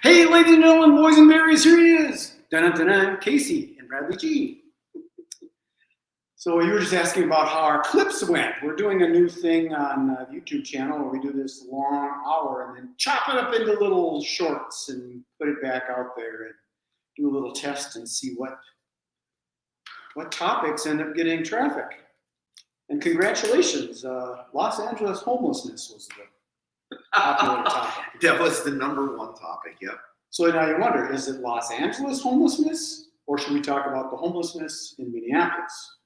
Hey, ladies and gentlemen, boys and berries, here he is. Dun-dun-dun-dun, Casey and Bradley G. So you were just asking about how our clips went. We're doing a new thing on the YouTube channel where we do this long hour and then chop it up into little shorts and put it back out there and do a little test and see what topics end up getting traffic. And congratulations, Los Angeles homelessness was the popular topic. That was the number one topic, yep. So now you wonder, is it Los Angeles homelessness, or should we talk about the homelessness in Minneapolis?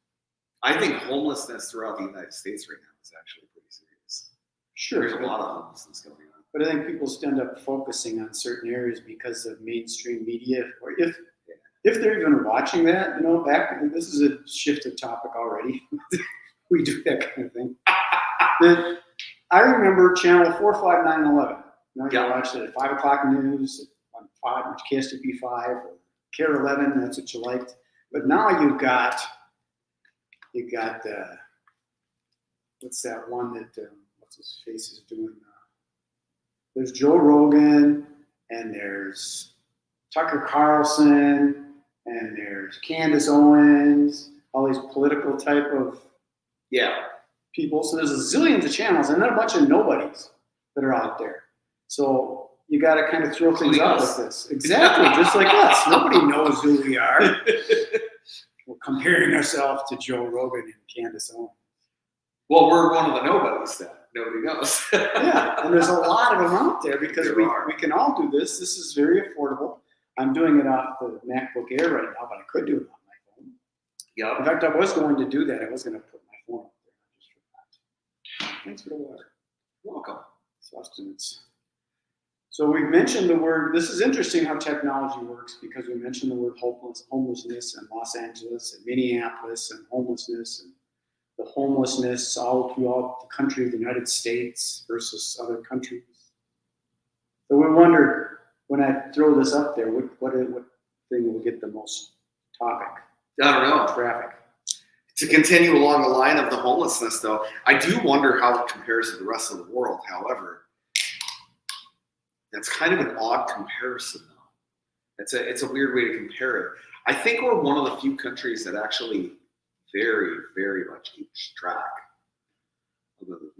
I think homelessness throughout the United States right now is actually pretty serious. Sure. There's a lot of homelessness going on. But I think people end up focusing on certain areas because of mainstream media, or if they're even watching that, this is a shifted topic already. We do that kind of thing. I remember channel 45911. You watched it at 5 o'clock news on 5, KSTP 5, or KARE 11. That's what you liked. But now you've got what's that one that what's his face is doing? There's Joe Rogan, and there's Tucker Carlson, and there's Candace Owens. All these political type of people. So there's zillions of channels, and then a bunch of nobodies that are out there. So you got to kind of throw things out with this. Exactly, just like us. Nobody knows who we are. We're comparing ourselves to Joe Rogan and Candace Owens. Well, we're one of the nobodies that nobody knows. Yeah, and there's a lot of them out there because we can all do this. This is very affordable. I'm doing it off the MacBook Air right now, but I could do it on my phone. Yeah. In fact, I was going to do that. I was going to put my phone up there. I just forgot. Thanks for the water. Welcome. Sustenance. So we mentioned the word, this is interesting how technology works because we mentioned the word homelessness in Los Angeles and Minneapolis and homelessness and the homelessness all throughout the country of the United States versus other countries. So we wondered, when I throw this up there, what thing will get the most topic? I don't know. Traffic. To continue along the line of the homelessness, though, I do wonder how it compares to the rest of the world. However, that's kind of an odd comparison, though. It's a weird way to compare it. I think we're one of the few countries that actually very, very much keeps track.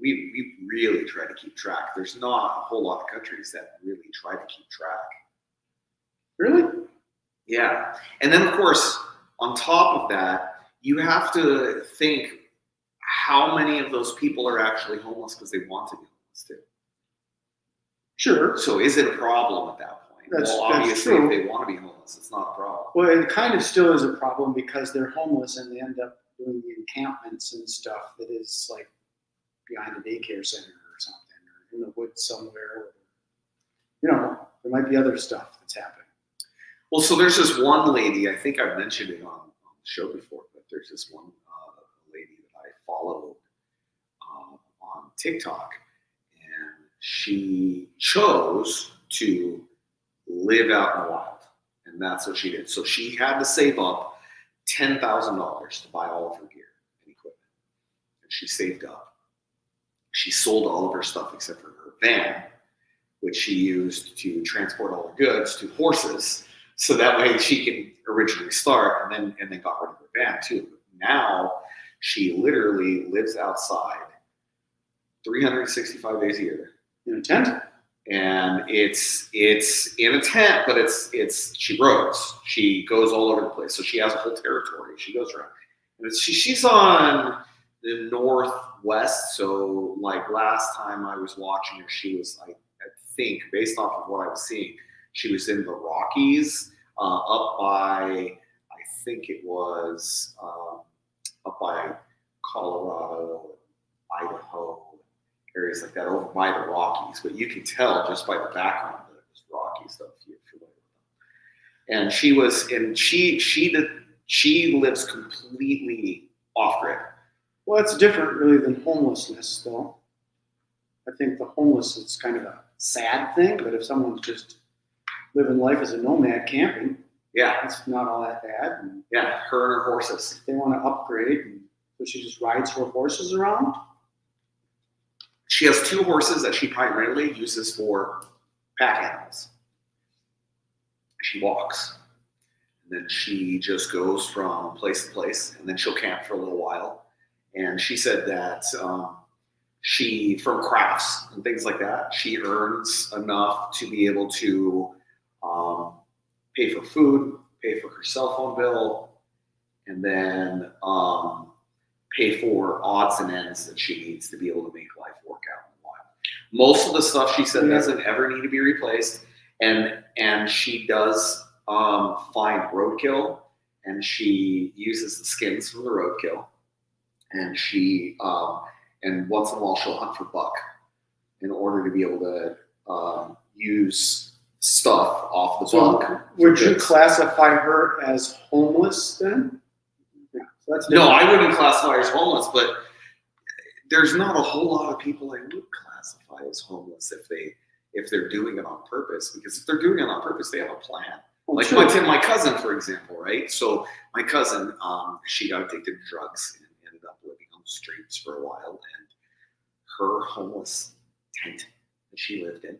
We really try to keep track. There's not a whole lot of countries that really try to keep track. Really? Yeah. And then, of course, on top of that, you have to think how many of those people are actually homeless because they want to be homeless too. Sure. So is it a problem at that point? Well, obviously, if they want to be homeless, it's not a problem. Well, it kind of still is a problem because they're homeless and they end up doing the encampments and stuff that is like behind a daycare center or something, or in the woods somewhere. There might be other stuff that's happening. Well, so there's this one lady, I think I've mentioned it on the show before, but there's this one lady that I follow on TikTok, and she chose to live out in the wild, and that's what she did. So she had to save up $10,000 to buy all of her gear and equipment, and she saved up. She sold all of her stuff except for her van, which she used to transport all her goods to horses, so that way she can originally start and then got rid of her van too. Now she literally lives outside 365 days a year in a tent. And it's in a tent, but she roams. She goes all over the place. So she has a whole territory. She goes around. And she's on the northwest. So like last time I was watching her, she was, I think, based off of what I was seeing, she was in the Rockies, up by, I think it was up by Colorado, Idaho, areas like that, over by the Rockies. But you can tell just by the background that it was Rocky stuff. You're familiar with them. And she lives completely off grid. Well, it's different really than homelessness, though. I think the homeless is kind of a sad thing, but if someone's just living life as a nomad camping, it's not all that bad. And her and her horses. If they want to upgrade, so she just rides her horses around. She has 2 horses that she primarily uses for pack animals. she walks. And then she just goes from place to place, and then she'll camp for a little while. And she said that she, from crafts and things like that, she earns enough to be able to pay for food, pay for her cell phone bill, and then pay for odds and ends that she needs to be able to make life work out in the wild. Most of the stuff she said doesn't ever need to be replaced, and she does find roadkill, and she uses the skins from the roadkill, and she and once in a while she'll hunt for buck in order to be able to use stuff off the buck. Would you classify her as homeless then? Yeah, so that's no, I wouldn't classify her as homeless, but there's not a whole lot of people I would classify as homeless if they're doing it on purpose. Because if they're doing it on purpose, they have a plan. Like my cousin, for example, right? So my cousin, she got addicted to drugs and ended up living on the streets for a while. And her homeless tent that she lived in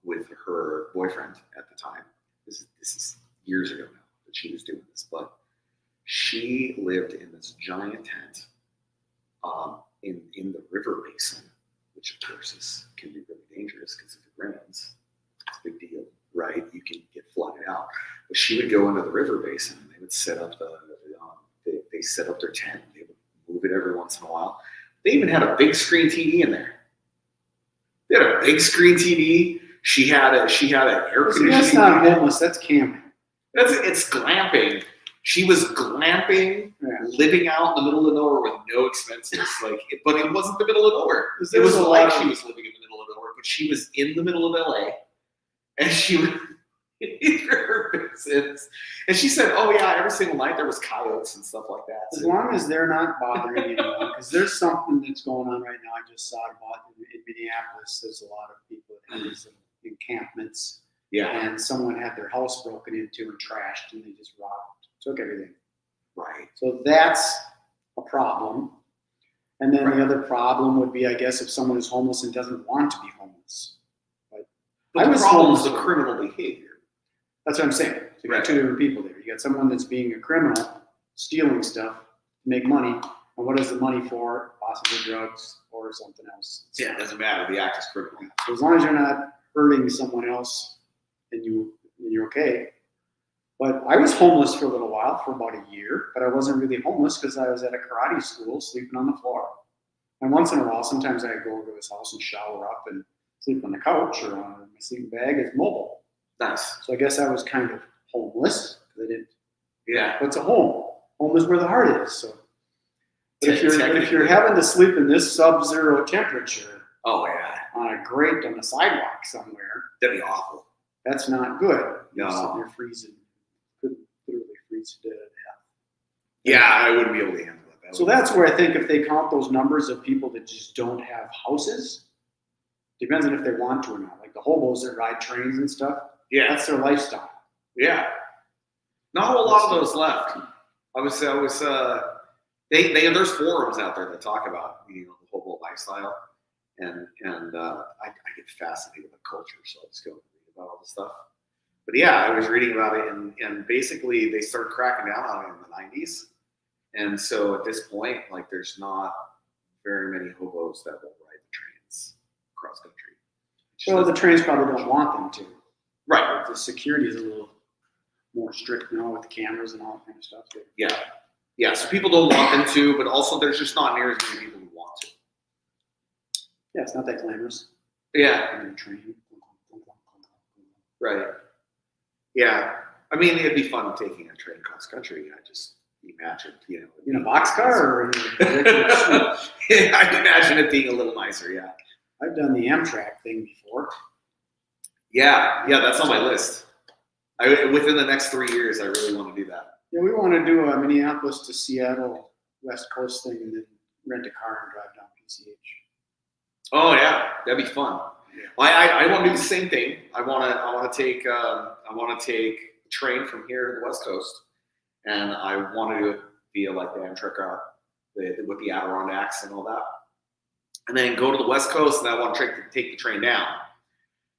with her boyfriend at the time, this is years ago now that she was doing this, but she lived in this giant tent in the river basin, which of course can be really dangerous because if it rains, it's a big deal. Right, you can get flooded out. But she would go into the river basin, and they would set up they set up their tent. They would move it every once in a while. They even had a big screen TV in there. They had a big screen TV. She had an air conditioning. That's not homeless. That's camping. It's glamping. She was glamping, living out in the middle of nowhere with no expenses. But it wasn't the middle of nowhere. It was like she was living in the middle of nowhere, but she was in the middle of LA. And she would eat her business. And she said, oh yeah, every single night there was coyotes and stuff like that. As long as they're not bothering anyone, because there's something that's going on right now. I just saw about in Minneapolis. There's a lot of people that have these encampments. Yeah. And someone had their house broken into and trashed, and they just took everything. Right. So that's a problem. And then the other problem would be, I guess, if someone is homeless and doesn't want to be homeless. But the problem is the criminal behavior. That's what I'm saying. So you got two different people there. You got someone that's being a criminal, stealing stuff to make money. And what is the money for? Possibly drugs or something else. Yeah, it doesn't matter. The act is criminal. So as long as you're not hurting someone else, then you're okay. But I was homeless for a little while, for about a year. But I wasn't really homeless because I was at a karate school sleeping on the floor. And once in a while, sometimes I'd go over to his house and shower up and sleep on the couch or on my sleeping bag is mobile. Nice. So I guess I was kind of homeless because I didn't. Yeah. What's a home? Home is where the heart is. So but if you're having to sleep in this sub-zero temperature, oh yeah, on a grate on the sidewalk somewhere, that'd be awful. That's not good. No. You're sitting there freezing. Could literally freeze to death. Yeah, I wouldn't be able to handle it. So that's where I think if they count those numbers of people that just don't have houses. Depends on if they want to or not. Like the hobos that ride trains and stuff. Yeah. That's their lifestyle. Yeah. Not a lot of those left. There's forums out there that talk about, the hobo lifestyle. And I get fascinated with culture, so I'll just go and read about all this stuff. But yeah, I was reading about it, and basically they started cracking down on it in the 90s. And so at this point, there's not very many hobos that will ride the trains cross country. Well, the trains probably don't want them to. Right. The security is a little more strict now with the cameras and all that kind of stuff. Yeah. Yeah, so people don't want them to, but also there's just not near as many people who want to. Yeah, it's not that glamorous. Yeah. On a train. Right. Yeah. I mean, it'd be fun taking a train cross country. I just imagine, in a boxcar or I'd imagine it being a little nicer, yeah. I've done the Amtrak thing before. Yeah, that's on my list. Within the next 3 years, I really want to do that. Yeah, we want to do a Minneapolis to Seattle West Coast thing and then rent a car and drive down PCH. Oh yeah, that'd be fun. Yeah. I want to do the same thing. I want to take a train from here to the West Coast, and I want to do it via the Amtrak route with the Adirondacks and all that, and then go to the West Coast. And I want to take the train down,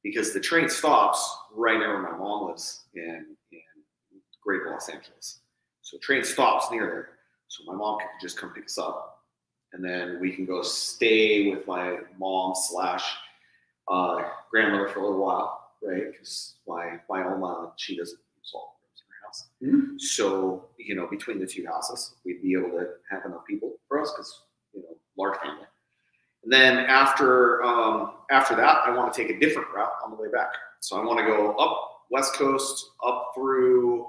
because the train stops right near where my mom lives in Greater Los Angeles. So train stops near there. So my mom could just come pick us up, and then we can go stay with my mom / grandmother for a little while, right? Because my Oma, she doesn't use all the rooms in her house. Mm-hmm. So, between the 2 houses, we'd be able to have enough people for us because, large family. And then after that, I want to take a different route on the way back. So I want to go up West Coast, up through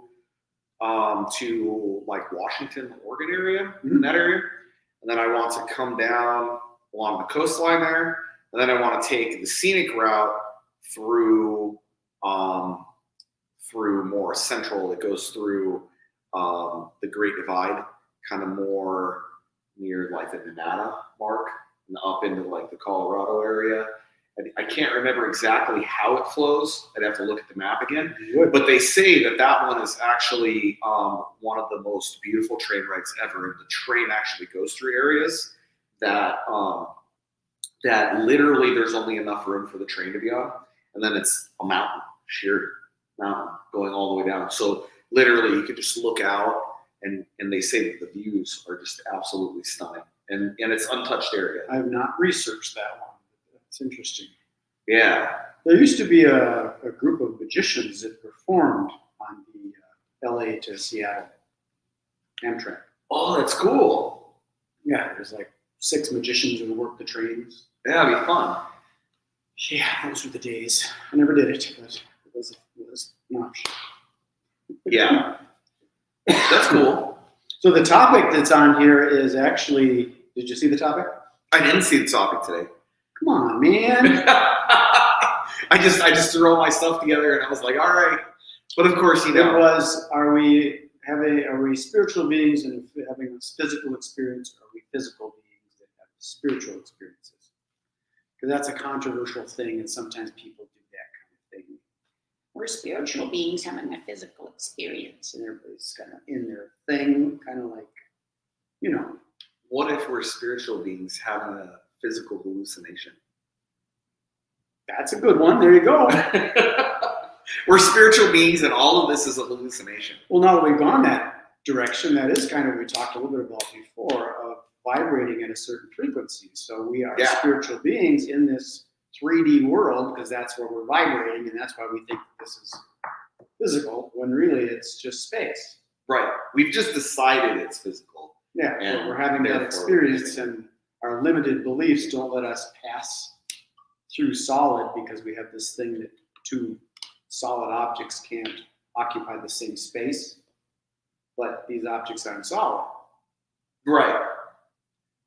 to like Washington, Oregon area, in that area. And then I want to come down along the coastline there. And then I want to take the scenic route through more central. It goes through the Great Divide, kind of more near like the Nevada mark and up into like the Colorado area. I can't remember exactly how it flows. I'd have to look at the map again. But they say that one is actually one of the most beautiful train rides ever. The train actually goes through areas that literally there's only enough room for the train to be on. And then it's a mountain, sheer mountain going all the way down. So literally you could just look out and they say that the views are just absolutely stunning. And it's untouched area. I have not researched that one. It's interesting. Yeah. There used to be a group of magicians that performed on the LA to Seattle Amtrak. Oh, that's cool. Yeah, there's like 6 magicians who work the trains. Yeah, it'd be fun. Yeah, those were the days. I never did it, but it was an option. Yeah. That's cool. So the topic that's on here is actually, did you see the topic? I didn't see the topic today. Come on, man. I just threw all my stuff together and I was like, all right. But of course, It was, are we spiritual beings and having a physical experience, or are we physical beings that have spiritual experiences? Because that's a controversial thing, and sometimes people do that kind of thing. We're spiritual beings having a physical experience, and everybody's kind of in their thing, kind of like, What if we're spiritual beings having a physical hallucination? That's a good one. There you go. We're spiritual beings and all of this is a hallucination. Well, now that we've gone that direction, that is kind of what we talked a little bit about before, of vibrating at a certain frequency. So we are spiritual beings in this 3D world because that's where we're vibrating, and that's why we think this is physical, when really it's just space. Right. We've just decided it's physical. Yeah, and we're having that experience, and our limited beliefs don't let us pass through solid because we have this thing that 2 solid objects can't occupy the same space, but these objects aren't solid. Right.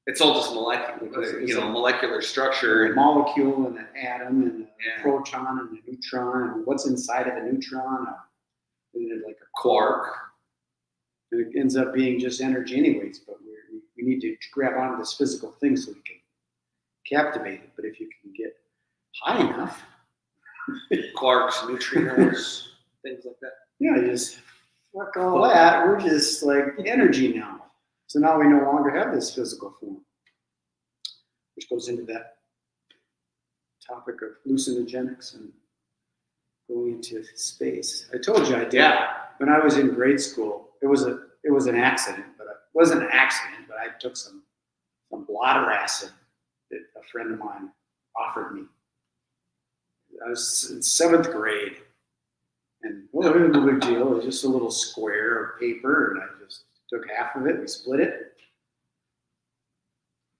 It's all just molecular structure. A molecule and an atom and a proton and a neutron, and what's inside of a neutron, like a quark. And it ends up being just energy anyways, but we need to grab onto this physical thing so we can captivate it. But if you can get high enough, quarks, neutrinos, things like that. Yeah, you just fuck all that. We're just like energy now. So now we no longer have this physical form, which goes into that topic of hallucinogenics and going into space. I told you I did. Yeah. When I was in grade school, it was an accident, but it wasn't an accident. But I took some blotter acid that a friend of mine offered me. I was in 7th grade, and it wasn't a big deal. It was just a little square of paper, and I just took half of it. We split it.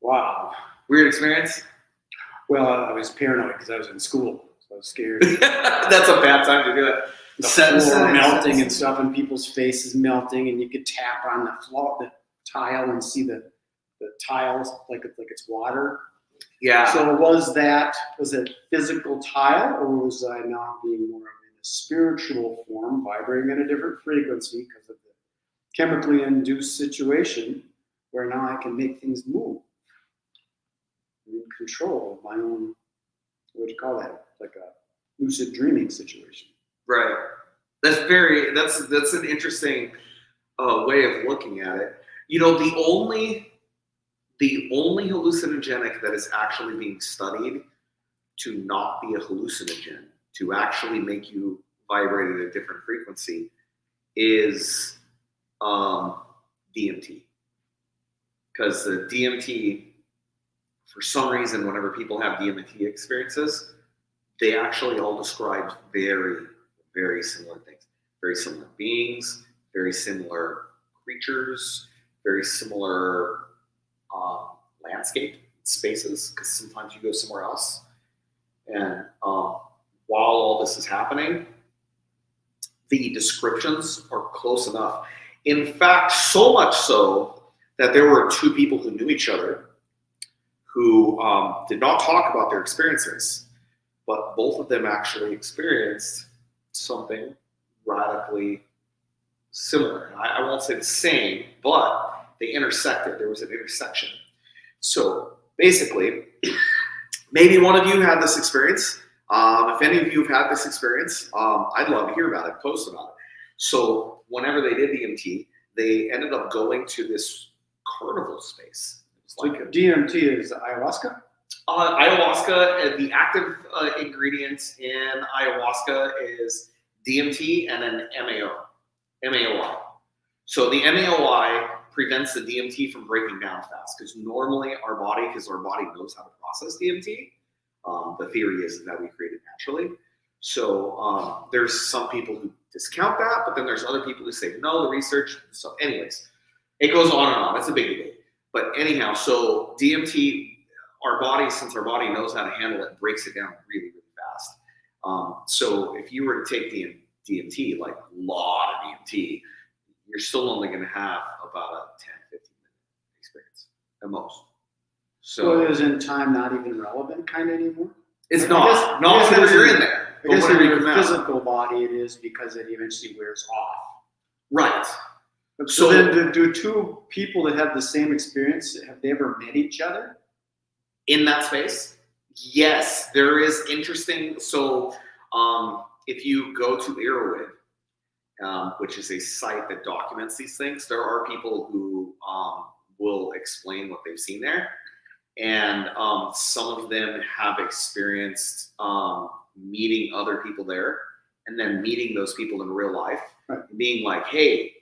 Wow. Weird experience? Well, I was paranoid because I was in school, so I was scared. That's a bad time to do it. The floor melting and stuff, and people's faces melting, and you could tap on the floor, the tile, and see the tiles like it's water. Yeah. So was it physical tile, or was I now being more in a spiritual form, vibrating at a different frequency because of the chemically induced situation where now I can make things move? I'm in control of my own, what do you call that? Like a lucid dreaming situation. Right. That's an interesting way of looking at it. The only hallucinogenic that is actually being studied to not be a hallucinogen to actually make you vibrate at a different frequency is DMT. Because the DMT, for some reason, whenever people have DMT experiences, they actually all describe very, very similar things. Very similar beings, very similar creatures, very similar landscape spaces, because sometimes you go somewhere else. And while all this is happening, the descriptions are close enough. In fact, so much so that there were two people who knew each other who did not talk about their experiences, but both of them actually experienced something radically similar. I won't say the same, but they intersected. There was an intersection. So basically, maybe one of you had this experience. If any of you have had this experience, I'd love to hear about it, post about it. So whenever they did DMT, they ended up going to this carnival space. It's like DMT is ayahuasca? Ayahuasca, the active ingredients in ayahuasca is DMT and then MAOI. So the MAOI prevents the DMT from breaking down fast, because normally our body knows how to process DMT. The theory is that we create it naturally. So there's some people who discount that, but then there's other people who say, no, the research. So anyways, it goes on and on. It's a big debate. But anyhow, so DMT, since our body knows how to handle it, breaks it down really, really fast. So if you were to take DMT, like a lot of DMT, you're still only going to have about a 10, 15 minute experience at most. So isn't time not even relevant kind of anymore? It's not whenever you're in there. I guess in your physical body it is, because it eventually wears off. Right. So then do two people that have the same experience, have they ever met each other? In that space? Yes, there is interesting. So if you go to Erowid, which is a site that documents these things, there are people who will explain what they've seen there. And some of them have experienced meeting other people there, and then meeting those people in real life, right. Being like, hey,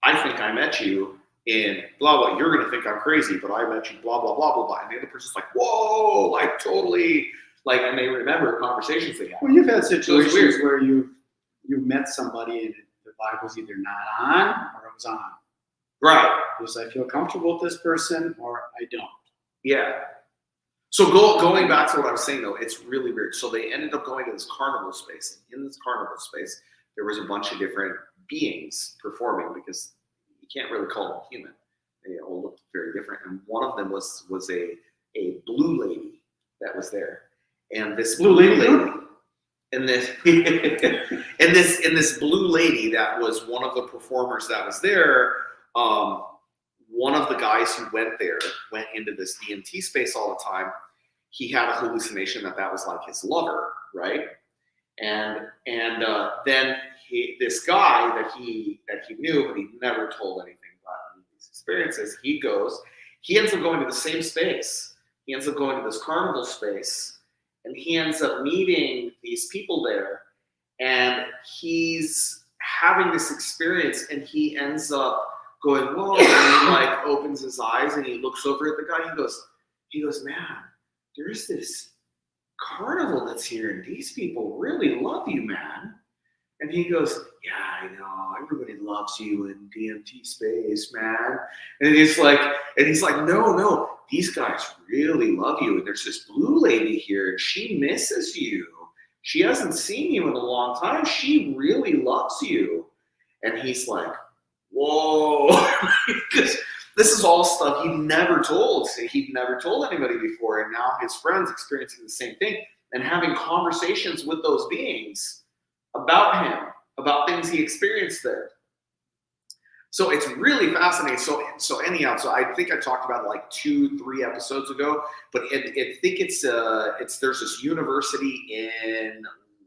I think I met you in blah, blah. You're going to think I'm crazy, but I met you blah, blah, blah, blah, blah. And the other person's like, whoa, like totally. Like, and they remember conversations they had. Well, you've had situations where you met somebody and the vibe was either not on or it was on. Right. Because I feel comfortable with this person or I don't. Yeah. So going back to what I was saying, though, it's really weird. So they ended up going to this carnival space. In this carnival space, there was a bunch of different beings performing, because you can't really call them human. They all looked very different. And one of them was a blue lady that was there. And this blue lady, and this and this blue lady that was one of the performers that was there. One of the guys who went into this DMT space all the time. He had a hallucination that was like his lover, right? And then this guy that he knew, but he never told anything about any of these experiences. He ends up going to the same space. He ends up going to this carnival space, and he ends up meeting these people there, and he's having this experience, and he ends up going, whoa, and he like opens his eyes and he looks over at the guy. He goes, man, there's this carnival that's here, and these people really love you, man. And he goes, yeah, I know, everybody loves you in DMT space, man. And he's like, no, these guys really love you. And there's this blue lady here, and she misses you. She hasn't seen you in a long time. She really loves you. And he's like, whoa, because this is all stuff he never told. He'd never told anybody before, and now his friend's experiencing the same thing and having conversations with those beings about him, about things he experienced there. So it's really fascinating. So anyhow, so I think I talked about it like 2-3 episodes ago, but I think it's there's this university in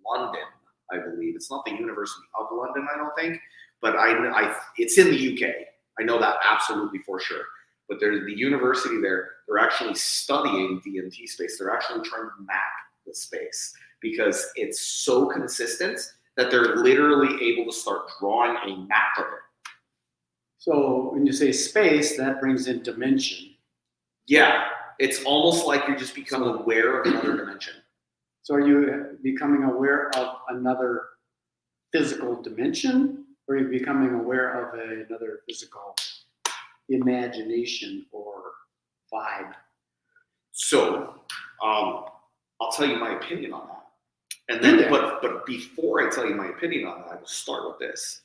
London, I believe. It's not the University of London, I don't think. But it's in the UK. I know that absolutely for sure. But there's the university there. They're actually studying DMT space. They're actually trying to map the space. because it's so consistent that they're literally able to start drawing a map of it. So when you say space, that brings in dimension. Yeah, it's almost like you're just becoming aware of another dimension. So are you becoming aware of another physical dimension, or are you becoming aware of another physical imagination or vibe? So, I'll tell you my opinion on that. And then, but before I tell you my opinion on that, I will start with this.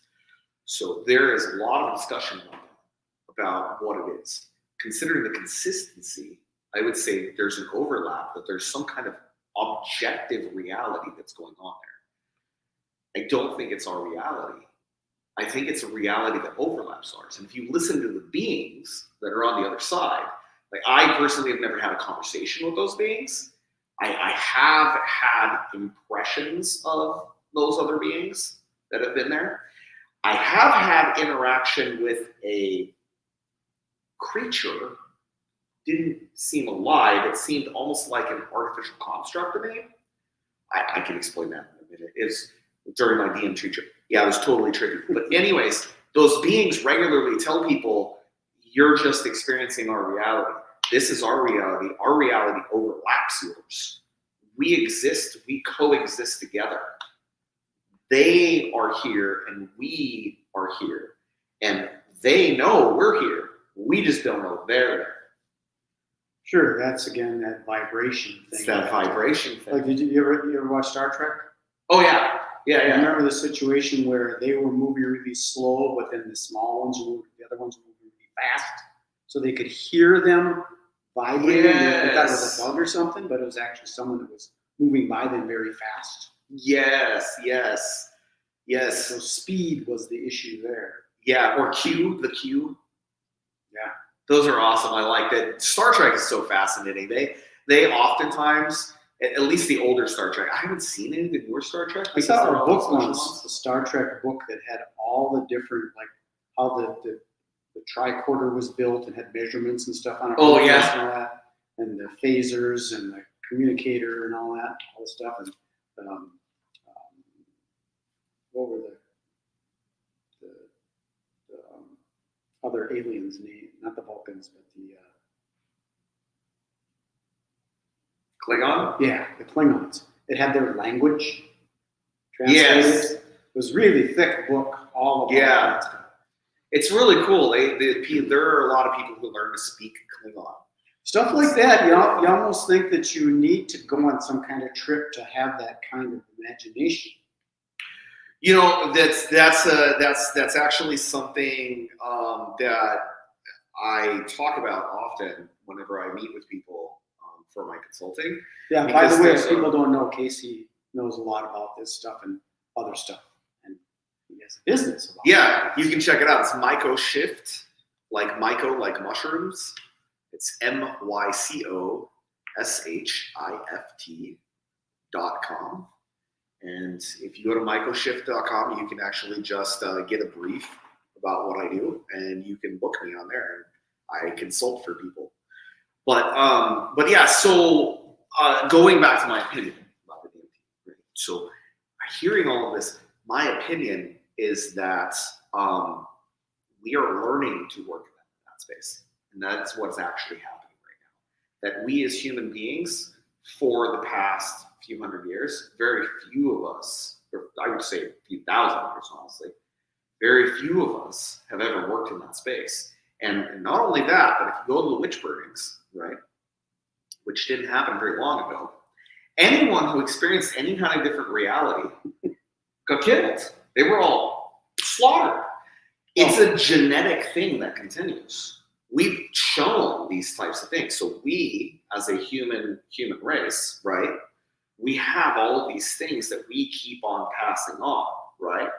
So there is a lot of discussion about what it is. Considering the consistency, I would say there's an overlap, that there's some kind of objective reality that's going on there. I don't think it's our reality. I think it's a reality that overlaps ours. And if you listen to the beings that are on the other side, like I personally have never had a conversation with those beings. I have had impressions of those other beings that have been there. I have had interaction with a creature, didn't seem alive. It seemed almost like an artificial construct to me. I can explain that in a minute. It's during my DMT trip. Yeah, it was totally tricky. But anyways, those beings regularly tell people, you're just experiencing our reality. This is our reality. Our reality overlaps yours. We exist, we coexist together. They are here and we are here. And they know we're here. We just don't know they're there. Sure, that's again that vibration thing. It's that vibration thing. Like, did you ever watch Star Trek? Oh yeah, yeah. I remember the situation where they were moving really slow, but then the small ones were moving, the other ones were moving really fast, so they could hear them vibrating. Yes. They thought it was a bug or something, but it was actually someone that was moving by them very fast. Yes. So speed was the issue there. Yeah, or the Q. Yeah. Those are awesome. I like that. Star Trek is so fascinating. They oftentimes, at least the older Star Trek, I haven't seen any of the newer Star Trek. I saw a book once, the Star Trek book that had all the different, like how the tricorder was built and had measurements and stuff on it. Oh yeah. And all that, and the phasers and the communicator and all the stuff. And what were the other aliens' name? Not the Vulcans, but the Klingon? Yeah, the Klingons. It had their language translated. Yes. It was really thick book, all of that stuff. It's really cool. There are a lot of people who learn to speak Klingon. Stuff like that, you almost think that you need to go on some kind of trip to have that kind of imagination. You know, that's actually something that I talk about often whenever I meet with people for my consulting. Yeah, by the way, if people don't know, Casey knows a lot about this stuff and other stuff, and he has a business about it. You can check it out. It's Myco Shift, like Myco, like mushrooms. It's MycoShift.com. And if you go to mycoshift.com, you can actually just get a brief about what I do, and you can book me on there. I consult for people. But yeah, so going back to my opinion about the DMT. So hearing all of this, my opinion is that we are learning to work in that space. And that's what's actually happening right now. That we as human beings, for the past few hundred years, very few of us, or I would say a few thousand years, honestly, very few of us have ever worked in that space. And not only that, but if you go to the witch burnings, right, which didn't happen very long ago, anyone who experienced any kind of different reality got killed. They were all slaughtered. It's a genetic thing that continues. We've shown these types of things. So we, as a human race, right, we have all of these things that we keep on passing on, right?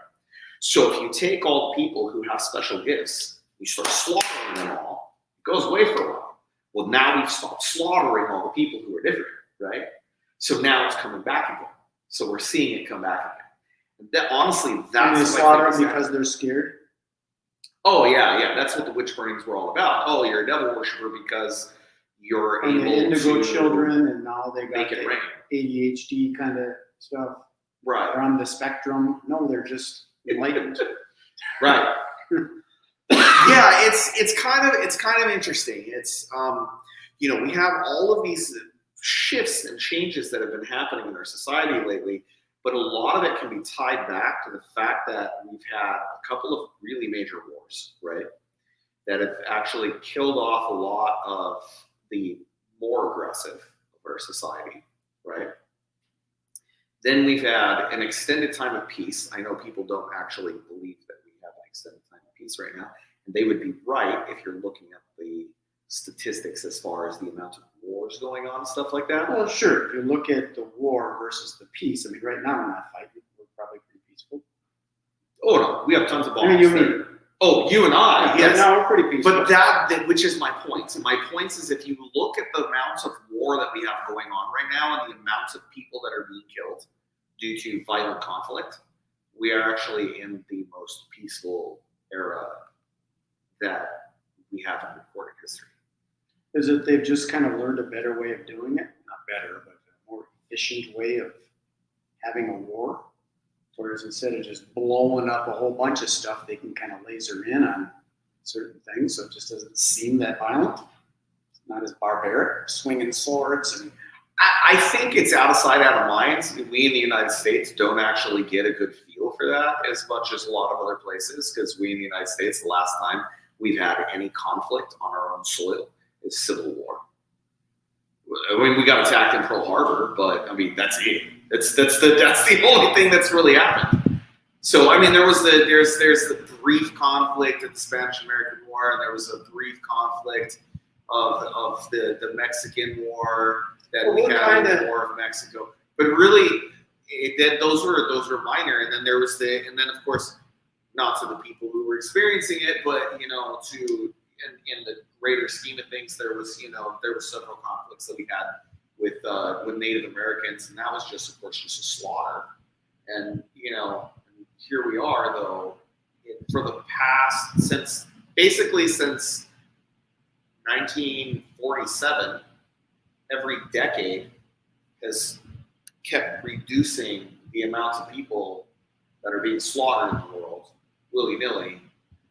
So if you take all the people who have special gifts, you start slaughtering them all, it goes away for a while. Well, now we've stopped slaughtering all the people who are different, right? So now it's coming back again. So we're seeing it come back again. And that, honestly, that's they slaughter them because they're scared? Oh, yeah. That's what the witch burnings were all about. Oh, you're a devil worshiper because you're And the able indigo to children, and now they got make it the rain. ADHD kind of stuff. They're Right. on the spectrum. No, they're just enlightened. Right. Yeah, it's kind of interesting. It's you know, we have all of these shifts and changes that have been happening in our society lately, but a lot of it can be tied back to the fact that we've had a couple of really major wars, right? That have actually killed off a lot of the more aggressive of our society, right? Then we've had an extended time of peace. I know people don't actually believe that we have an extended time of peace right now. And they would be right if you're looking at the statistics as far as the amount of wars going on and stuff like that. Well, sure. If you look at the war versus the peace, I mean, right now we're not fighting. We're probably pretty peaceful. Oh no, we have tons of bombs. I mean, you mean? Oh, you and I, yes. Right now we're pretty peaceful. But that, which is my point. My point is if you look at the amounts of war that we have going on right now and the amounts of people that are being killed due to violent conflict, we are actually in the most peaceful era that we have in recorded history. Is it they've just kind of learned a better way of doing it? Not better, but a more efficient way of having a war. Whereas instead of just blowing up a whole bunch of stuff, they can kind of laser in on certain things, so it just doesn't seem that violent. It's not as barbaric, swinging swords. And I think it's out of sight, out of mind. We in the United States don't actually get a good feel for that as much as a lot of other places, because we in the United States, the last time we've had any conflict on our own soil is Civil War. I mean, we got attacked in Pearl Harbor, but I mean, that's it. That's the only thing that's really happened. So I mean, there's the brief conflict of the Spanish-American War, and there was a brief conflict of the Mexican War that we had in the War of Mexico. But really, those were minor. And then there was and then of course, not to the people who were experiencing it, but you know, in the greater scheme of things, there were several conflicts that we had with Native Americans, and that was just, of course, just a slaughter. And you know, here we are though, for the past since 1947, every decade has kept reducing the amounts of people that are being slaughtered in the world willy-nilly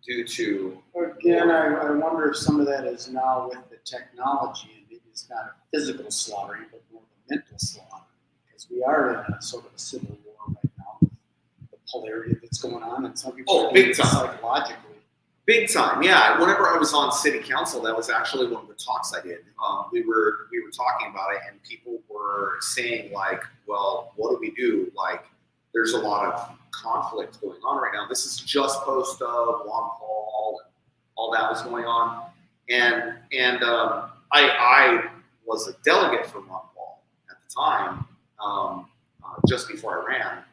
due to. again, I wonder if some of that is now with the technology, and maybe it's not a physical slaughtering, but more of a mental slaughter, because we are in a sort of a civil war right now with the polarity that's going on, and some people are big time. Psychologically. Big time, yeah. Whenever I was on city council, that was actually one of the talks I did. We were talking about it, and people were saying like, "Well, what do we do? Like, there's a lot of conflict going on right now. This is just post Juan Paul and all that was going on, and I was a delegate for Juan Paul at the time, just before I ran.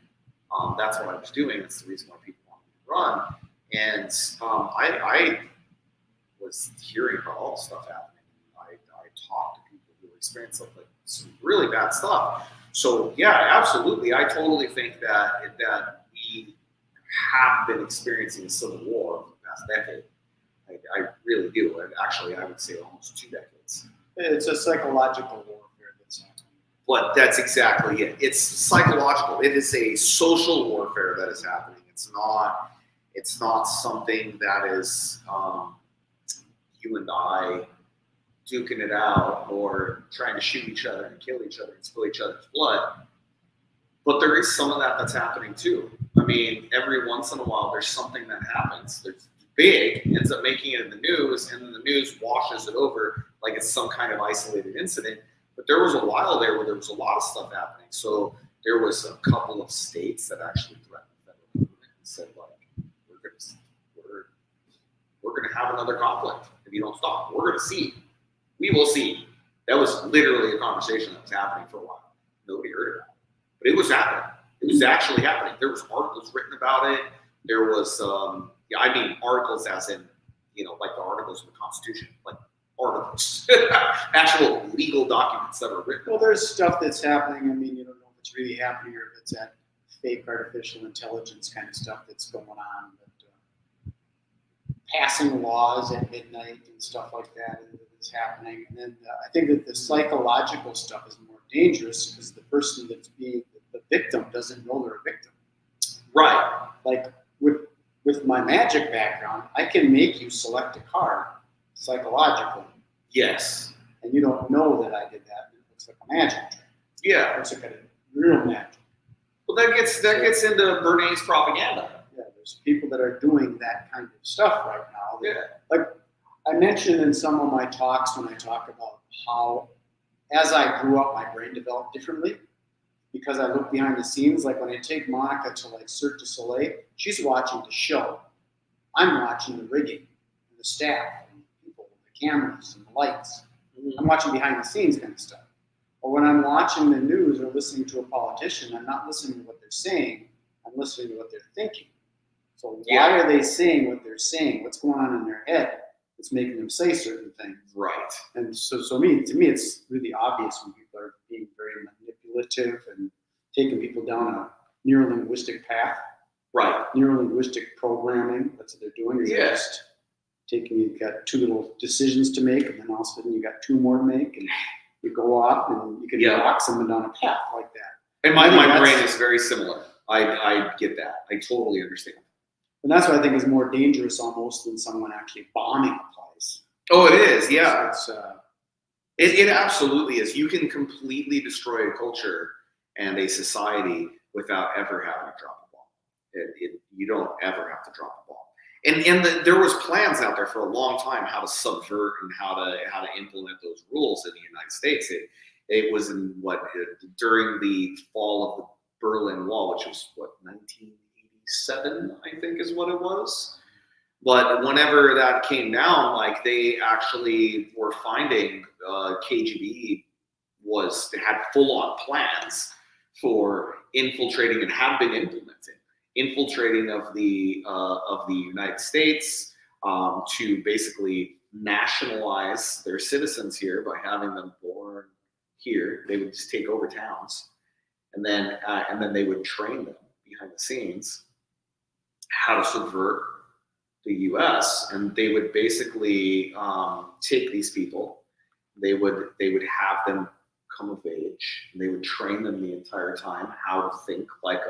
That's what I was doing. That's the reason why people wanted me to run. And I was hearing about all the stuff happening. I talked to people who experienced like some really bad stuff. So yeah, absolutely. I totally think that we have been experiencing a civil war for the past decade. I really do. And actually, I would say almost 2 decades. It's a psychological warfare that's happening. But that's exactly it. It's psychological. It is a social warfare that is happening. It's not something that is you and I duking it out or trying to shoot each other and kill each other and spill each other's blood. But there is some of that that's happening too. I mean, every once in a while, there's something that happens. There's big, ends up making it in the news, and then the news washes it over like it's some kind of isolated incident. But there was a while there where there was a lot of stuff happening. So there was a couple of states that actually threatened the federal government and said, like, we're going to have another conflict if you don't stop. We're going to see. We will see. That was literally a conversation that was happening for a while. Nobody heard about it. But it was happening. It was actually happening. There was articles written about it. There was, articles as in, like the articles of the Constitution, like articles, actual legal documents that are written. Well, there's stuff that's happening. I mean, you don't know if it's really happening or if it's that fake artificial intelligence kind of stuff that's going on. But passing laws at midnight and stuff like that in the is happening. And then I think that the psychological stuff is more dangerous because the person that's being the victim doesn't know they're a victim. Right. Like with my magic background, I can make you select a card psychologically, Yes. and you don't know that I did that. It looks like a magic trick. Yeah. It looks like a real magic. Well, that gets into Bernays propaganda. Yeah, there's people that are doing that kind of stuff right now. Yeah. Like I mentioned in some of my talks when I talk about how, as I grew up, my brain developed differently because I look behind the scenes. Like when I take Monica to like Cirque du Soleil, she's watching the show. I'm watching the rigging and the staff and the people, the cameras and the lights. I'm watching behind the scenes kind of stuff. Or when I'm watching the news or listening to a politician, I'm not listening to what they're saying. I'm listening to what they're thinking. So why are they saying what they're saying? What's going on in their head that's making them say certain things? Right. And to me, it's really obvious when people are being very manipulative and taking people down a neuro-linguistic path. Right. Neuro-linguistic programming, that's what they're doing. They're just you've got two little decisions to make, and then all of a sudden you got two more to make, and you go off and you can walk someone down a path like that. And my brain is very similar. I get that. I totally understand. And that's what I think is more dangerous almost than someone actually bombing a place. Oh, it is, yeah. It absolutely is. You can completely destroy a culture and a society without ever having to drop a bomb. You don't ever have to drop a bomb. And there was plans out there for a long time how to subvert and how to implement those rules in the United States. It was during the fall of the Berlin Wall, which was 1987, I think is what it was. But whenever that came down, like they actually were finding KGB had full-on plans for infiltrating and have been implementing infiltrating of the United States to basically nationalize their citizens here by having them born here. They would just take over towns, and then they would train them behind the scenes how to subvert the U.S. And they would basically take these people. They would have them come of age, and they would train them the entire time how to think like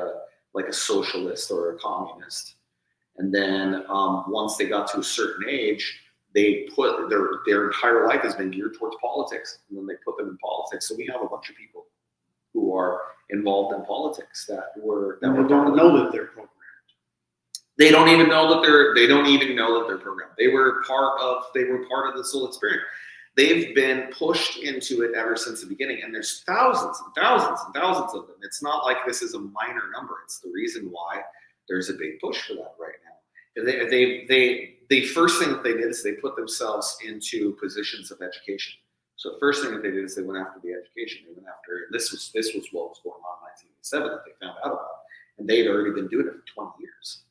a socialist or a communist. And then once they got to a certain age, they put their entire life has been geared towards politics, and then they put them in politics. So we have a bunch of people who are involved in politics that don't know that they're programmed. They don't even know that they're programmed. They were part of this whole experience. They've been pushed into it ever since the beginning, and there's thousands and thousands and thousands of them. It's not like this is a minor number. It's the reason why there's a big push for that right now. The first thing that they did is they put themselves into positions of education. So the first thing that they did is they went after the education. They went after, this was what was going on in 1987 that they found out about, and they had already been doing it for 20 years.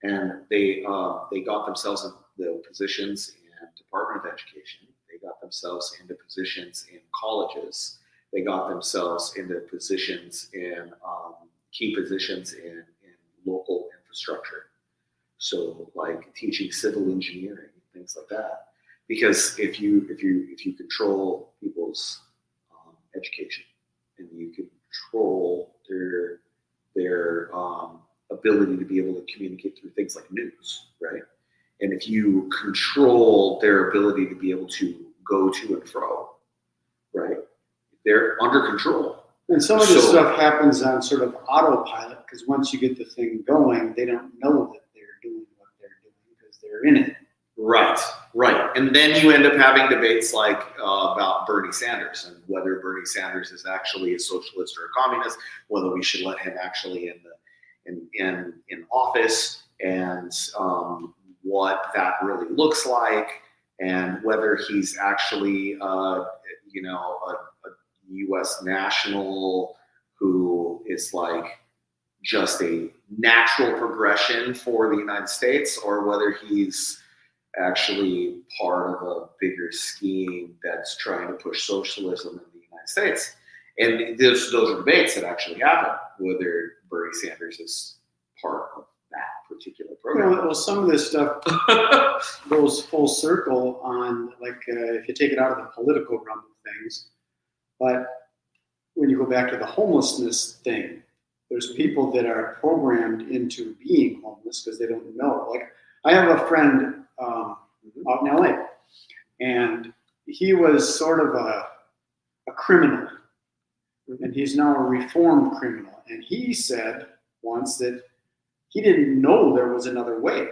And they got themselves in the positions in Department of Education. They got themselves into positions in colleges. They got themselves into positions in key positions in local infrastructure. So like teaching civil engineering, things like that. Because if you control people's education and you control their ability to be able to communicate through things like news, right? And if you control their ability to be able to go to and fro, right? They're under control. And some of this stuff happens on sort of autopilot because once you get the thing going, they don't know that they're doing what they're doing because they're in it. Right. And then you end up having debates like about Bernie Sanders and whether Bernie Sanders is actually a socialist or a communist, whether we should let him actually in office, and what that really looks like, and whether he's actually a U.S. national who is like just a natural progression for the United States, or whether he's actually part of a bigger scheme that's trying to push socialism in the United States. And those are debates that actually happen, whether Bernie Sanders is part of that particular program. well, some of this stuff goes full circle on, like, if you take it out of the political realm of things. But when you go back to the homelessness thing, there's people that are programmed into being homeless because they don't know. Like, I have a friend out in LA, and he was sort of a criminal, and he's now a reformed criminal. And he said once that he didn't know there was another way.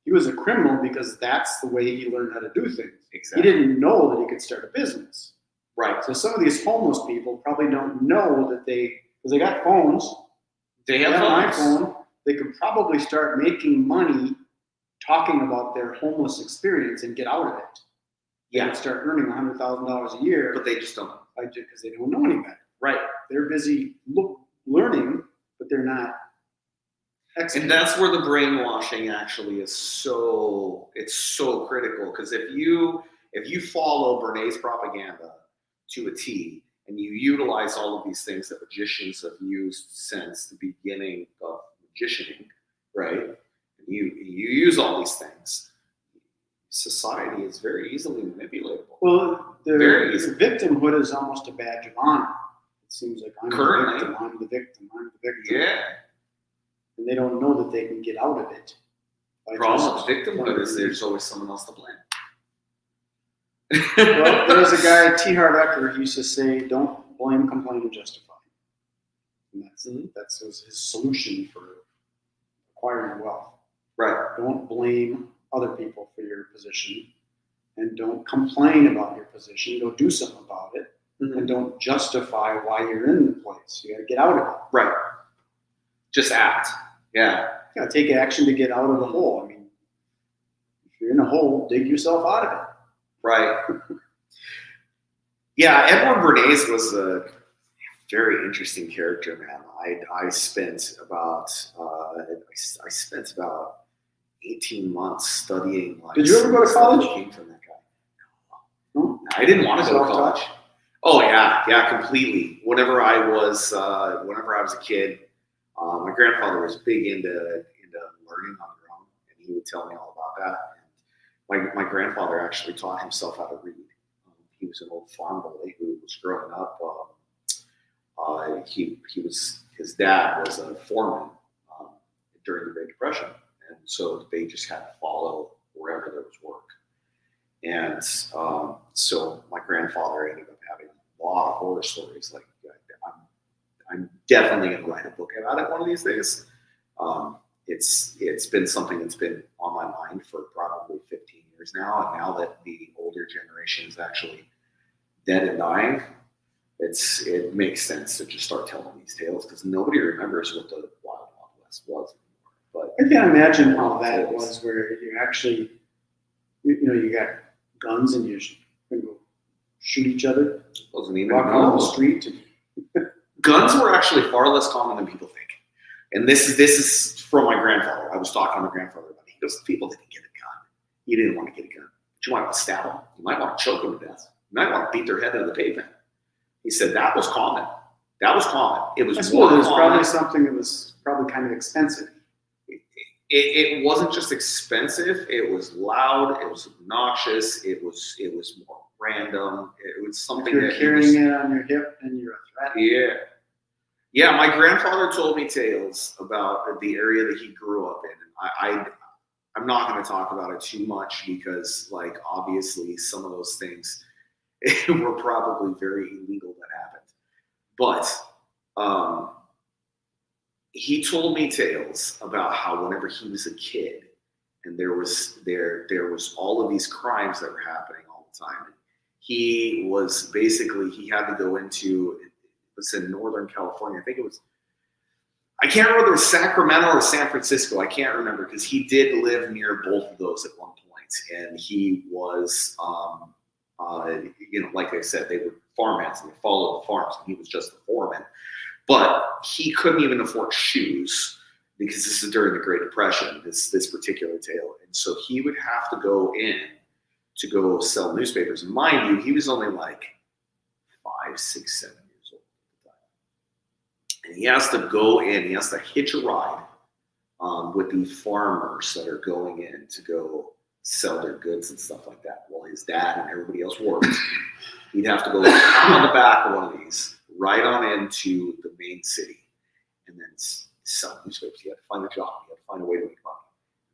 He was a criminal because that's the way he learned how to do things. Exactly. He didn't know that he could start a business. Right. So some of these homeless people probably don't know that because they got phones. They have an phones. iPhone. They could probably start making money talking about their homeless experience and get out of it. They Yeah. could start earning $100,000 a year. But they just don't know. Because they don't know any better. Right. They're busy learning, but they're not executing. And that's where the brainwashing actually is so critical. Because if you follow Bernays propaganda to a T, and you utilize all of these things that magicians have used since the beginning of magicianing, right? And you use all these things. Society is very easily manipulatable. Well, Very easy. victimhood is almost a badge of honor. It seems like I'm Currently. the victim, I'm the victim, I'm the victim. Yeah. And they don't know that they can get out of it. Problem with victimhood is there's always someone else to blame. Well, there's a guy, T. Hart Ecker, he used to say, don't blame, complain, and justify. And that was his solution for acquiring wealth. Right. Don't blame other people for your position, and don't complain about your position. Go do something about it, and don't justify why you're in the place. You got to get out of it. Right. Just act. Yeah. You got to take action to get out of the hole. I mean, if you're in a hole, dig yourself out of it. Right. Yeah, Edward Bernays was a very interesting character, man. I spent about 18 months studying. Like, did you ever go to college? That came from that guy. No? I didn't want to go to college. Oh yeah, completely. Whenever I was a kid, my grandfather was big into learning on your own, and he would tell me all about that. And my grandfather actually taught himself how to read. He was an old farm boy who was growing up. His dad was a foreman during the Great Depression, and so they just had to follow wherever there was work. And so my grandfather ended up having a lot of horror stories. Like, I'm definitely going to write a book about it one of these days. It's been something that's been on my mind for probably 15 years now. And now that the older generation is actually dead and dying, it makes sense to just start telling these tales, because nobody remembers what the Wild Wild West was anymore. But I can't imagine how that was, where you actually, you got guns and you go shoot each other, wasn't even walk down the street. Guns were actually far less common than people think. And this is from my grandfather. I was talking to my grandfather about it. He goes, people didn't get a gun. You didn't want to get a gun. But you might want to stab them. You might want to choke them to death. You might want to beat their head into the pavement. He said that was common. That was common. It was I suppose it was probably something that was probably kind of expensive. It wasn't just expensive. It was loud. It was obnoxious. It was more random. It was something if you're that carrying it on your hip and you're a threat. Yeah. Yeah, my grandfather told me tales about the area that he grew up in. I'm not going to talk about it too much because, like, obviously some of those things were probably very illegal that happened. But he told me tales about how whenever he was a kid and there was all of these crimes that were happening all the time. He had to go into, it was in Northern California. I can't remember if it was Sacramento or San Francisco. I can't remember, because he did live near both of those at one point. And he was, like I said, they were farmhands and they followed the farms, and he was just the foreman. But he couldn't even afford shoes, because this is during the Great Depression, this particular tale. And so he would have to go in to go sell newspapers. And mind you, he was only like 5, 6, 7 years old at the time. And he has to go in, he has to hitch a ride with the farmers that are going in to go sell their goods and stuff like that. While his dad and everybody else worked, he'd have to go on the back of one of these, right on into the main city, and then sell newspapers. He had to find a job. He had to find a way to make money.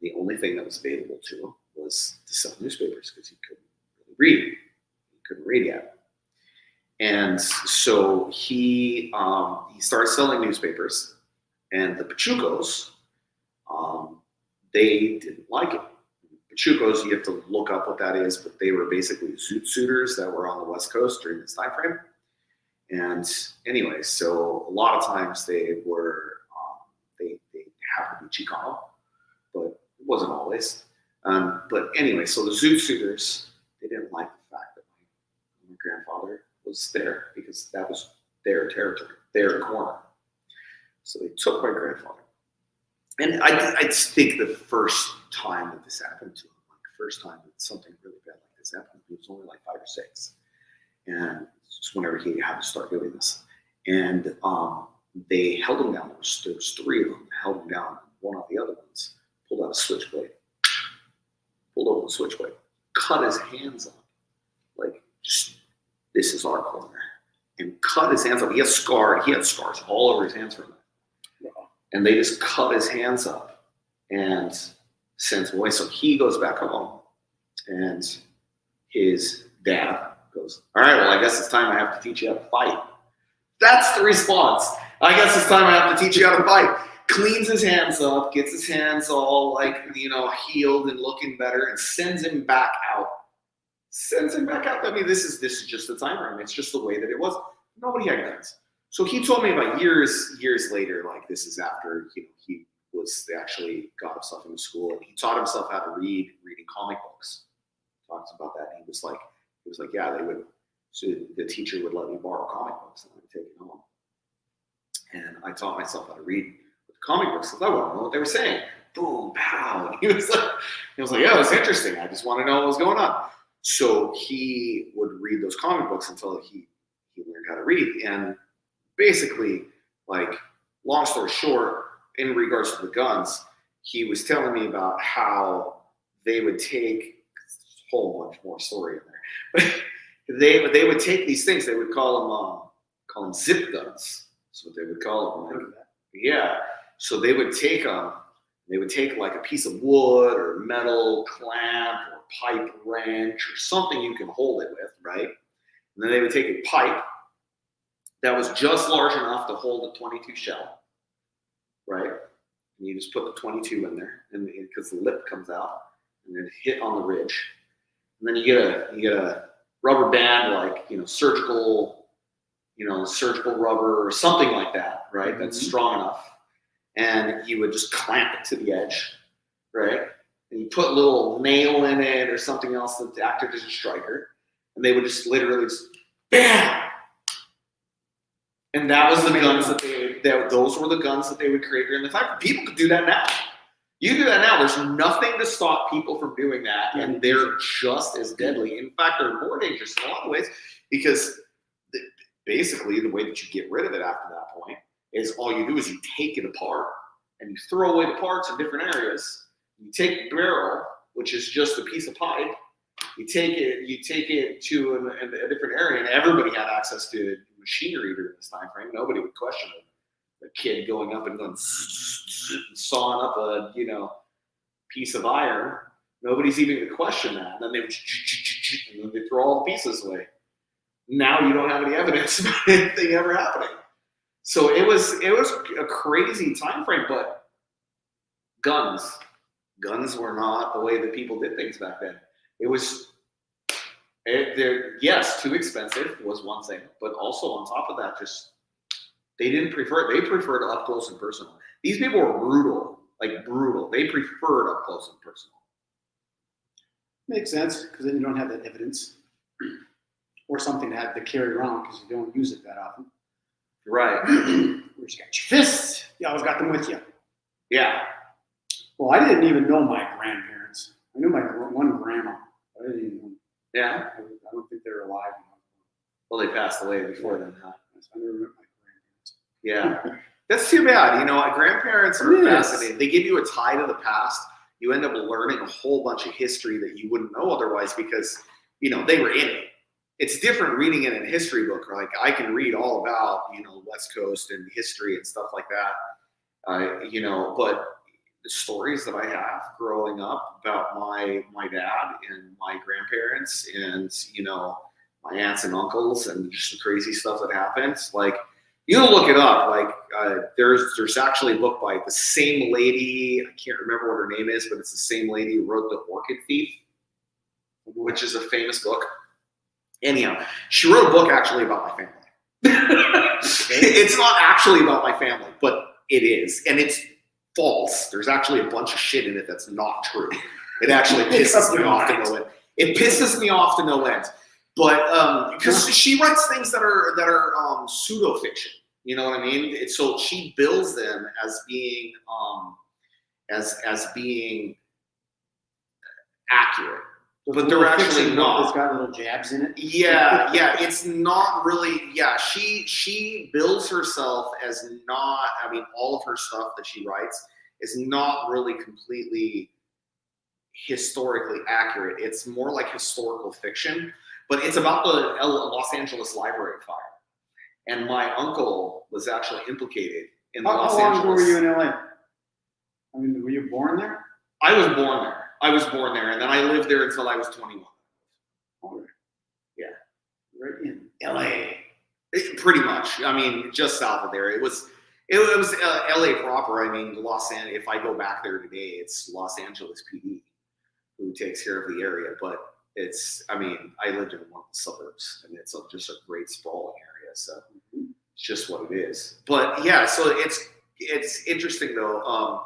The only thing that was available to him was to sell newspapers because he couldn't really read. He couldn't read yet. And so he started selling newspapers, and the Pachucos, they didn't like it. Pachucos, you have to look up what that is, but they were basically zoot suiters that were on the West Coast during this time frame. And anyway, so a lot of times they were, they happened to be Chicano, but it wasn't always. But anyway, so the zoot suiters, they didn't like the fact that my grandfather was there because that was their territory, their corner. So they took my grandfather. And I think the first time that this happened to him, like the first time that something really bad like this happened, he was only like 5 or 6. And just whenever he had to start doing this. And they held him down. There was 3 of them, held him down. One of the other ones pulled out a switchblade, pulled over the switchblade, cut his hands off. Like, just, this is our corner. And cut his hands off. He had scars all over his hands from that. And they just cut his hands up and sent him away. So he goes back home, and his dad goes, all right, well, I guess it's time I have to teach you how to fight. That's the response. I guess it's time I have to teach you how to fight. Cleans his hands up, gets his hands all like, healed and looking better, and sends him back out. I mean, this is just the time frame. It's just the way that it was. Nobody had guns. So he told me about years later, like this is after he was actually got himself into school, and he taught himself how to reading comic books. Talks about that. He was like, yeah, they would. So the teacher would let me borrow comic books, and I would take it home. And I taught myself how to read with comic books because I wanted to know what they were saying. Boom, pow. And he was like, yeah, it was interesting. I just want to know what was going on. So he would read those comic books until he learned how to read. And basically, like, long story short, in regards to the guns, he was telling me about how they would take a whole bunch more story in there. But they would take these things. They would call them zip guns. That's what they would call them. Like, yeah. So they would take them. They would take like a piece of wood or metal clamp or pipe wrench or something you can hold it with, right? And then they would take a pipe that was just large enough to hold a 22 shell, right? And you just put the 22 in there, and because the lip comes out, and then hit on the ridge, and then you get a rubber band, like surgical rubber or something like that, right? That's strong enough, and you would just clamp it to the edge, right? And you put a little nail in it or something else that acted as a striker, and they would just literally just bam. And that was the guns those were the guns that they would create during the time. People could do that now. You do that now. There's nothing to stop people from doing that, and they're just as deadly. In fact, they're more dangerous in a lot of ways because basically the way that you get rid of it after that point is all you do is you take it apart and you throw away the parts in different areas. You take the barrel, which is just a piece of pipe. You take it to a different area, and everybody had access to machinery during this time frame. Nobody would question a kid going up and going sawing up a piece of iron. Nobody's even going to question that. And then they would and then they throw all the pieces away. Now you don't have any evidence of anything ever happening. So it was a crazy time frame, but guns were not the way that people did things back then. It was, yes, too expensive was one thing, but also on top of that, just they didn't prefer it. They preferred up close and personal. These people were brutal. They preferred up close and personal. Makes sense, because then you don't have that evidence or something to have to carry around because you don't use it that often. Right. You just got your fists. You always got them with you. Yeah. Well, I didn't even know my grandparents. I knew my one grandma. I didn't even know. Yeah. I don't think they were alive. Well, they passed away before then, huh? I never met my grandparents. Yeah. That's too bad. You know, grandparents are It is. fascinating. They give you a tie to the past. You end up learning a whole bunch of history that you wouldn't know otherwise because, you know, they were in it. It's different reading it in a history book. Like I can read all about, you know, West Coast and history and stuff like that. You know, but the stories that I have growing up about my dad and my grandparents and, you know, my aunts and uncles and just the crazy stuff that happens, like, you can look it up. Like, there's actually a book by the same lady. I can't remember what her name is, but it's the same lady who wrote The Orchid Thief, which is a famous book. Anyhow, she wrote a book actually about my family. It's not actually about my family, but it is, and it's false. There's actually a bunch of shit in it that's not true. It actually pisses me off to no end. It pisses me off to no end. But because she writes things that are pseudo fiction, you know what I mean? So she bills them as being as being accurate, but they're actually not. It's got little jabs in it. Yeah, it's not really. Yeah, she bills herself as not. I mean, all of her stuff that she writes is not really completely historically accurate. It's more like historical fiction. But it's about the Los Angeles library fire. And my uncle was actually implicated in the Los Angeles. How long ago were you in LA? I mean, were you born there? I was born there. And then I lived there until I was 21. Oh, yeah. Right in LA. Pretty much. I mean, just south of there. It was LA proper. I mean, Los Angeles, if I go back there today, it's Los Angeles PD who takes care of the area. But I mean, I lived in one of the suburbs, and it's just a great sprawling area. So it's just what it is. But yeah, so it's interesting though.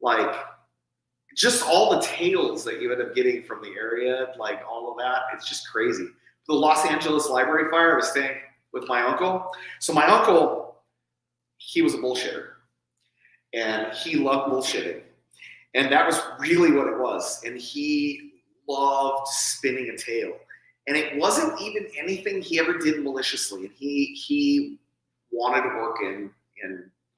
Like just all the tales that you end up getting from the area, like all of that, it's just crazy. The Los Angeles library fire, I was staying with my uncle. So my uncle, he was a bullshitter, and he loved bullshitting, and that was really what it was. And he loved spinning a tale, and it wasn't even anything he ever did maliciously. And he wanted to work in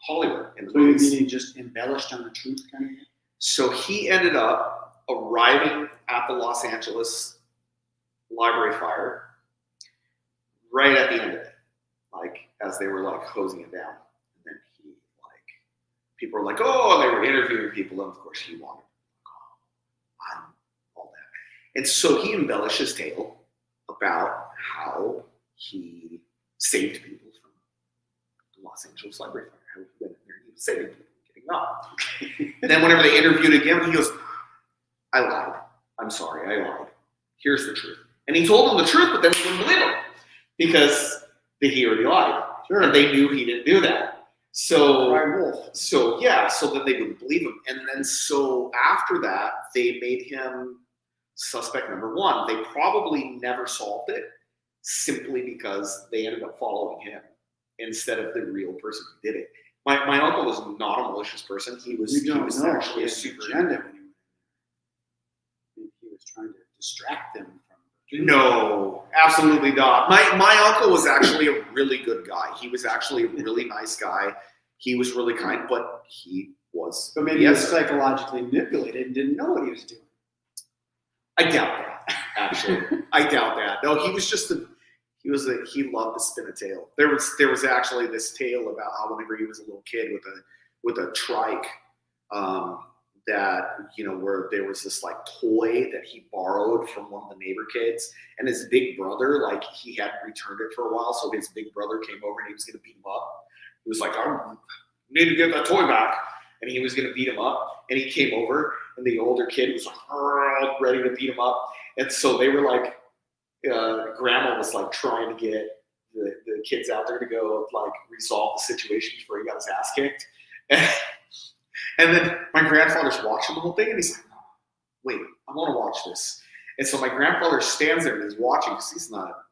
Hollywood. In the so movies. you mean he just embellished on the truth, kind of thing? So he ended up arriving at the Los Angeles library fire right at the end of it, like as they were like hosing it down, and then he people were like, oh, they were interviewing people, and of course he wanted. And so he embellished his tale about how he saved people from the Los Angeles library fire. How he went in there and he was saving people from getting robbed. And then whenever they interviewed again, he goes, I lied. I'm sorry, I lied. Here's the truth. And he told them the truth, but then they wouldn't believe him because he already lied. Sure. And they knew he didn't do that. So wolf. So then they wouldn't believe him. And then so after that, they made him suspect number one. They probably never solved it simply because they ended up following him instead of the real person who did it. My uncle was not a malicious person. He was actually a super agenda when he was trying to distract them from. No, absolutely not. My uncle was actually a really good guy. He was actually a really nice guy. He was really kind, but he was. But maybe he was psychologically manipulated and didn't know what he was doing. I doubt that, actually. I doubt that. No, he was just he loved to spin a tale. There was actually this tale about how whenever he was a little kid with a trike, that, you know, where there was this like toy that he borrowed from one of the neighbor kids, and his big brother, like, he hadn't returned it for a while, so his big brother came over and he was gonna beat him up. He was like, I need to get that toy back. And he was going to beat him up, and he came over, and the older kid was like ready to beat him up, and so they were like, grandma was like trying to get the kids out there to go like resolve the situation before he got his ass kicked, and then my grandfather's watching the whole thing, and he's like, wait, I want to watch this, and so my grandfather stands there and he's watching because he's not,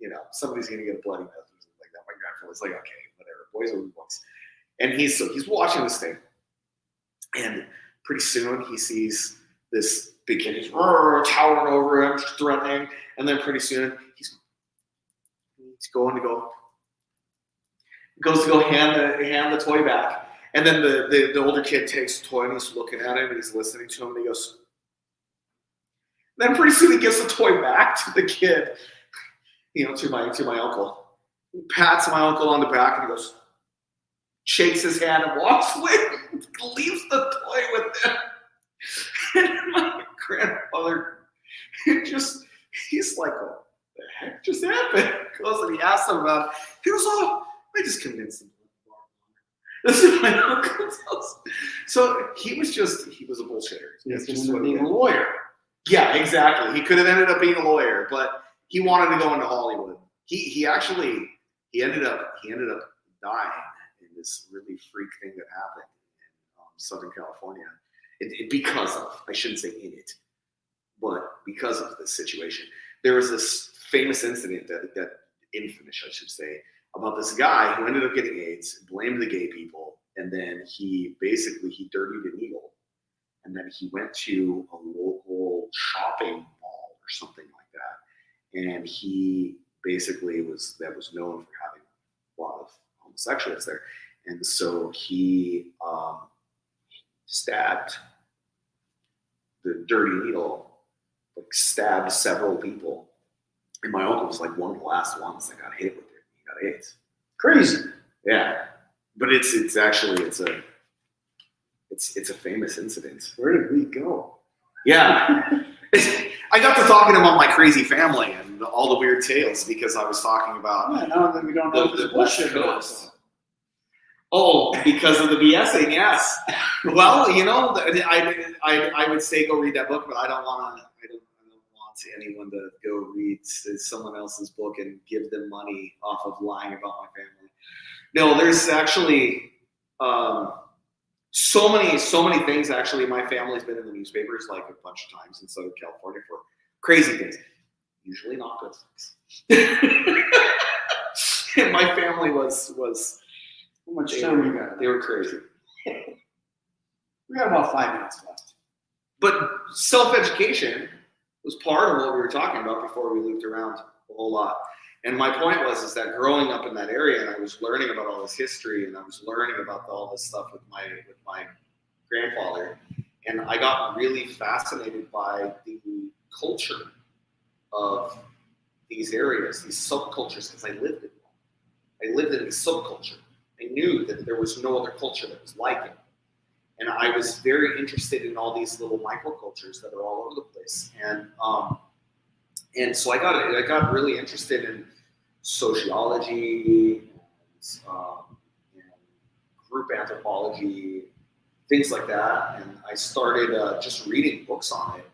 you know, somebody's going to get a bloody nose or something like that. My grandfather's like, okay, whatever, boys will be boys. And he's watching this thing, and pretty soon he sees this big kid. He's towering over him, threatening, and then pretty soon he's going to go. Goes to go hand the toy back. And then the older kid takes the toy and he's looking at him and he's listening to him and he goes, then pretty soon he gives the toy back to the kid, to my uncle. He pats my uncle on the back and he goes, shakes his hand and walks away, leaves the toy with him. And my grandfather he's like, what the heck just happened? Goes and he asks him about it. He goes, oh, I just convinced him. This is my uncle's house. So he was a bullshitter. He's just being a lawyer. Yeah, exactly. He could have ended up being a lawyer, but he wanted to go into Hollywood. He ended up dying in this really freak thing that happened in Southern California. I shouldn't say in it, but because of this situation. There was this famous incident that infamous, I should say, about this guy who ended up getting AIDS, blamed the gay people, and then he dirtied a needle. And then he went to a local shopping mall or something like that. And he basically was known for having a lot of homosexuals there. And so he stabbed the dirty needle, stabbed several people. And my uncle was like one of the last ones that got hit with it. He got AIDS. Crazy. Yeah. But it's a famous incident. Where did we go? Yeah. I got to talking about my crazy family and all the weird tales because I was talking about now that we don't know the bullshit coast. Oh, because of the BSing, yes. Well, I would say go read that book, but I don't want anyone to go read someone else's book and give them money off of lying about my family. No, there's actually so many things. Actually, my family's been in the newspapers like a bunch of times in Southern California for crazy things. Usually not good things. And my family was. How much time you got? They were crazy. We got about 5 minutes left. But self-education was part of what we were talking about before we looped around a whole lot. And my point was that growing up in that area, and I was learning about all this history, and I was learning about all this stuff with my grandfather, and I got really fascinated by the culture of these areas, these subcultures, because I lived in them. I lived in the subculture. I knew that there was no other culture that was like it. And I was very interested in all these little microcultures that are all over the place. And so I got really interested in sociology and group anthropology, things like that. And I started just reading books on it.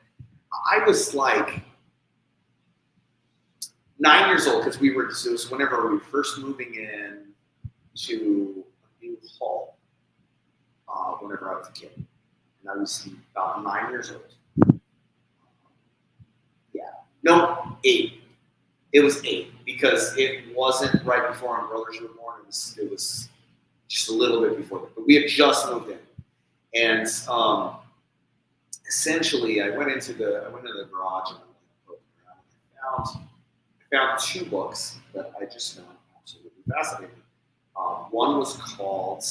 I was like 9 years old because it was whenever we were first moving in to a new hall. Whenever I was a kid, and I was about 9 years old. Yeah, no, 8. It was 8 because it wasn't right before my brothers were born. It was just a little bit before that, but we had just moved in, and essentially, I went into the garage and I found 2 books that I just found absolutely fascinating. One was called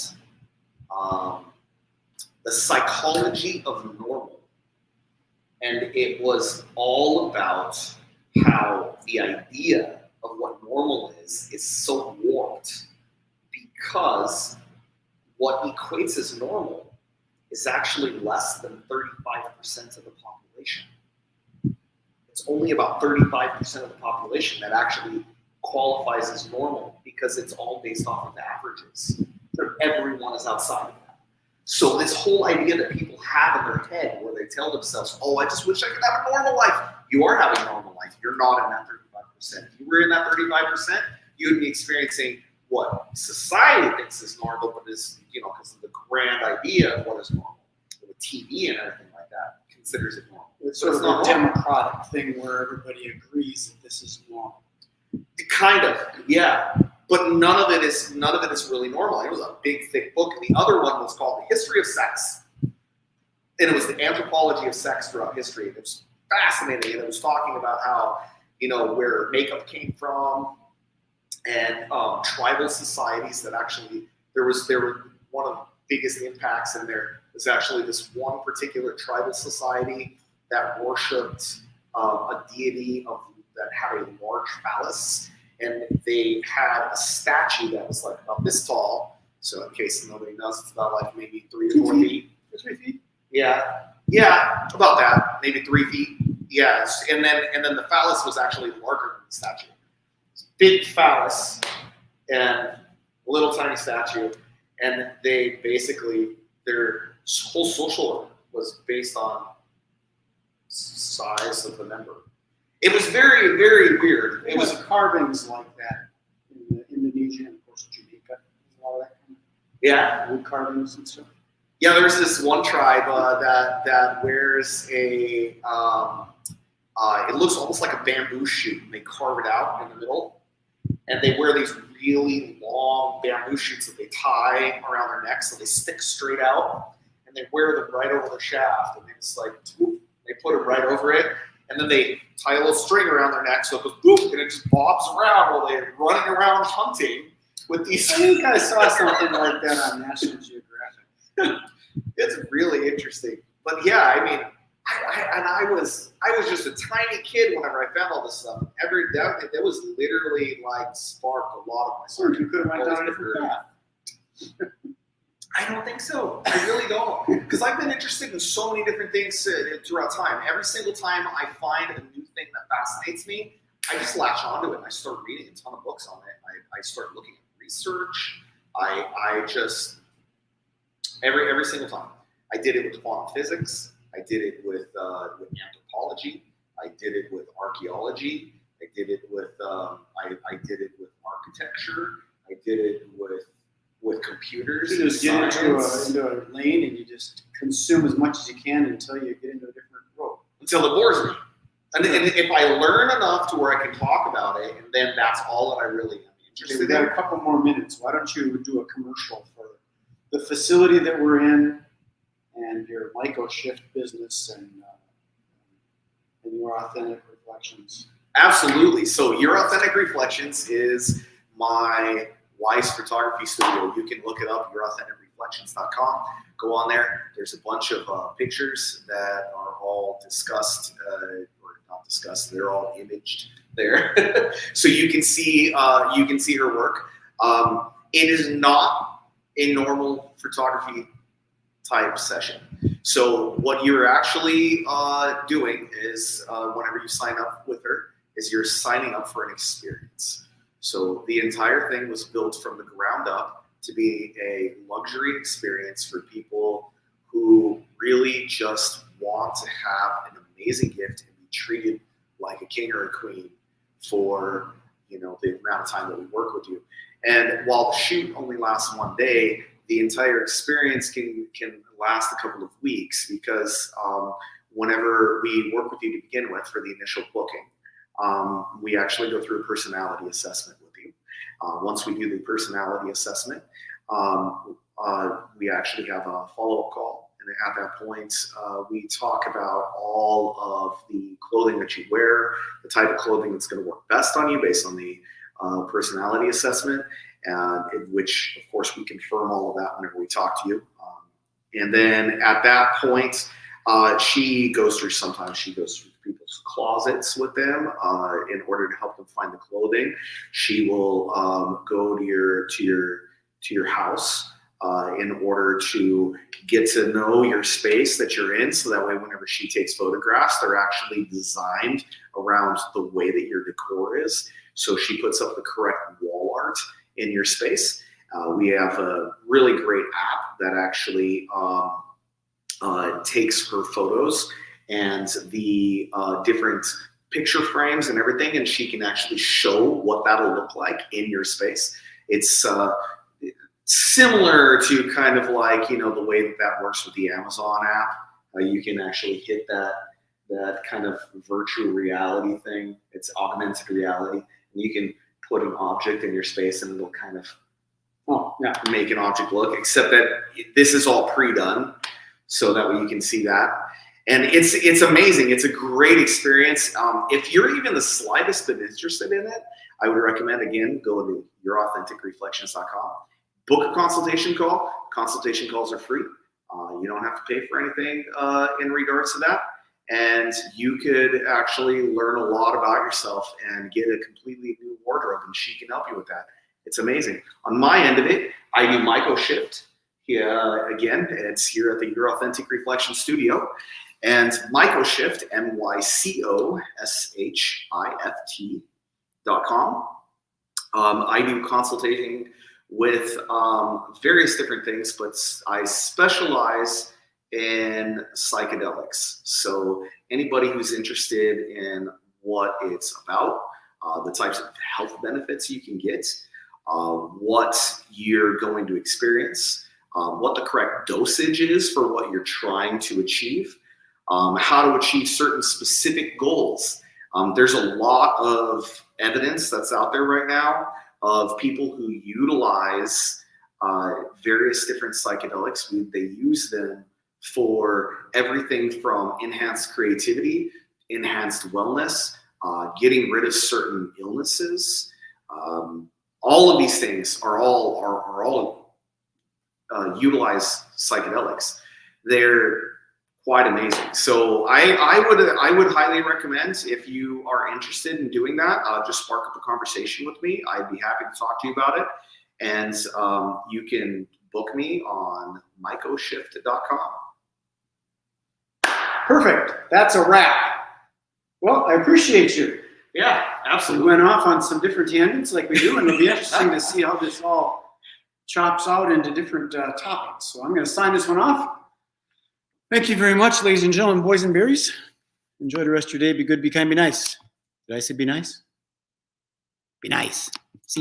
The Psychology of Normal. And it was all about how the idea of what normal is so warped because what equates as normal is actually less than 35% of the population. It's only about 35% of the population that actually qualifies as normal because it's all based off of averages. Everyone is outside of that. So this whole idea that people have in their head where they tell themselves, oh, I just wish I could have a normal life. You are having a normal life. You're not in that 35%. If you were in that 35%, you would be experiencing what society thinks is normal, but is, because of the grand idea of what is normal. With TV and everything like that, considers it normal. It's sort of a democratic thing where everybody agrees that this is normal. Kind of, yeah. But none of it is really normal. It was a big, thick book. And the other one was called The History of Sex. And it was the anthropology of sex throughout history. It was fascinating. And it was talking about how, where makeup came from and tribal societies that actually there were one of the biggest impacts in there was actually this one particular tribal society that worshipped a deity that had a large phallus, and they had a statue that was like about this tall. So in case nobody knows, it's about like maybe 3 to 4 feet. 3 feet? Yeah, about that, maybe 3 feet. Yeah, and then the phallus was actually larger than the statue. Big phallus and a little tiny statue, and they basically their whole social order was based on size of the member. It was very, very weird. It was carvings like that in Indonesia and of course Jamaica. A lot of that kind of wood carvings and stuff. Yeah, there's this one tribe that wears a it looks almost like a bamboo shoot, and they carve it out in the middle, and they wear these really long bamboo shoots that they tie around their necks, so they stick straight out, and they wear them right over the shaft, and they just like they put it right over it, and then they tie a little string around their neck so it goes boop, and it just bobs around while they're running around hunting with these. I think I saw something like that on National Geographic. It's really interesting, but yeah, I mean, I was just a tiny kid whenever I found all this stuff. That was literally like sparked a lot of my So you could have went down a different path. I don't think so. I really don't, because I've been interested in so many different things throughout time. Every single time I find a new thing that fascinates me, I just latch onto it. And I start reading a ton of books on it. I start looking at research. I just every single time. I did it with quantum physics. I did it with anthropology. I did it with archaeology. I did it with I did it with architecture. I did it with computers. You just get into a lane and you just consume as much as you can until you get into a different role. Until it bores me. And if I learn enough to where I can talk about it, and then that's all that I really am interested in. We've got a couple more minutes. Why don't you do a commercial for the facility that we're in and your Lyco Shift business and your Authentic Reflections? Absolutely. So Your Authentic Reflections is my wife's photography studio. You can look it up, yourauthenticreflections.com. Go on there. There's a bunch of pictures that are all discussed, or not discussed. They're all imaged there, so you can see her work. It is not a normal photography type session. So what you're actually doing is whenever you sign up with her, is you're signing up for an experience. So the entire thing was built from the ground up to be a luxury experience for people who really just want to have an amazing gift and be treated like a king or a queen for the amount of time that we work with you. And while the shoot only lasts one day, the entire experience can last a couple of weeks, because whenever we work with you to begin with for the initial booking, we actually go through a personality assessment with you. Once we do the personality assessment, we actually have a follow-up call. And at that point, we talk about all of the clothing that you wear, the type of clothing that's going to work best on you based on the personality assessment, and in which, of course, we confirm all of that whenever we talk to you. And then at that point, she goes through people's closets with them in order to help them find the clothing. She will go to your house in order to get to know your space that you're in, so that way whenever she takes photographs, they're actually designed around the way that your decor is. So she puts up the correct wall art in your space. We have a really great app that actually takes her photos and the different picture frames and everything, and she can actually show what that'll look like in your space. It's similar to kind of like, the way that works with the Amazon app. You can actually hit that kind of virtual reality thing. It's augmented reality. And you can put an object in your space and it'll kind of make an object look, except that this is all pre-done, so that way you can see that. And it's amazing. It's a great experience. If you're even the slightest bit interested in it, I would recommend, again, go to yourauthenticreflections.com. Book a consultation call. Consultation calls are free. You don't have to pay for anything in regards to that. And you could actually learn a lot about yourself and get a completely new wardrobe, and she can help you with that. It's amazing. On my end of it, I do myco shift. Again, it's here at the Your Authentic Reflection Studio. And myco shift, mycoshift.com. I do consulting with various different things, but I specialize in psychedelics. So anybody who's interested in what it's about, the types of health benefits you can get, what you're going to experience, what the correct dosage is for what you're trying to achieve, how to achieve certain specific goals. There's a lot of evidence that's out there right now of people who utilize various different psychedelics. They use them for everything from enhanced creativity, enhanced wellness, getting rid of certain illnesses. All of these things are all utilize psychedelics. They're quite amazing. So I would highly recommend, if you are interested in doing that, just spark up a conversation with me. I'd be happy to talk to you about it. And you can book me on mycoshift.com. Perfect. That's a wrap. Well, I appreciate you. Yeah, We absolutely. went off on some different tangents like we do, and it'll be interesting to see how this all chops out into different topics. So I'm going to sign this one off. Thank you very much, ladies and gentlemen, boys and berries. Enjoy the rest of your day. Be good, be kind, be nice. Did I say be nice? Be nice. See ya.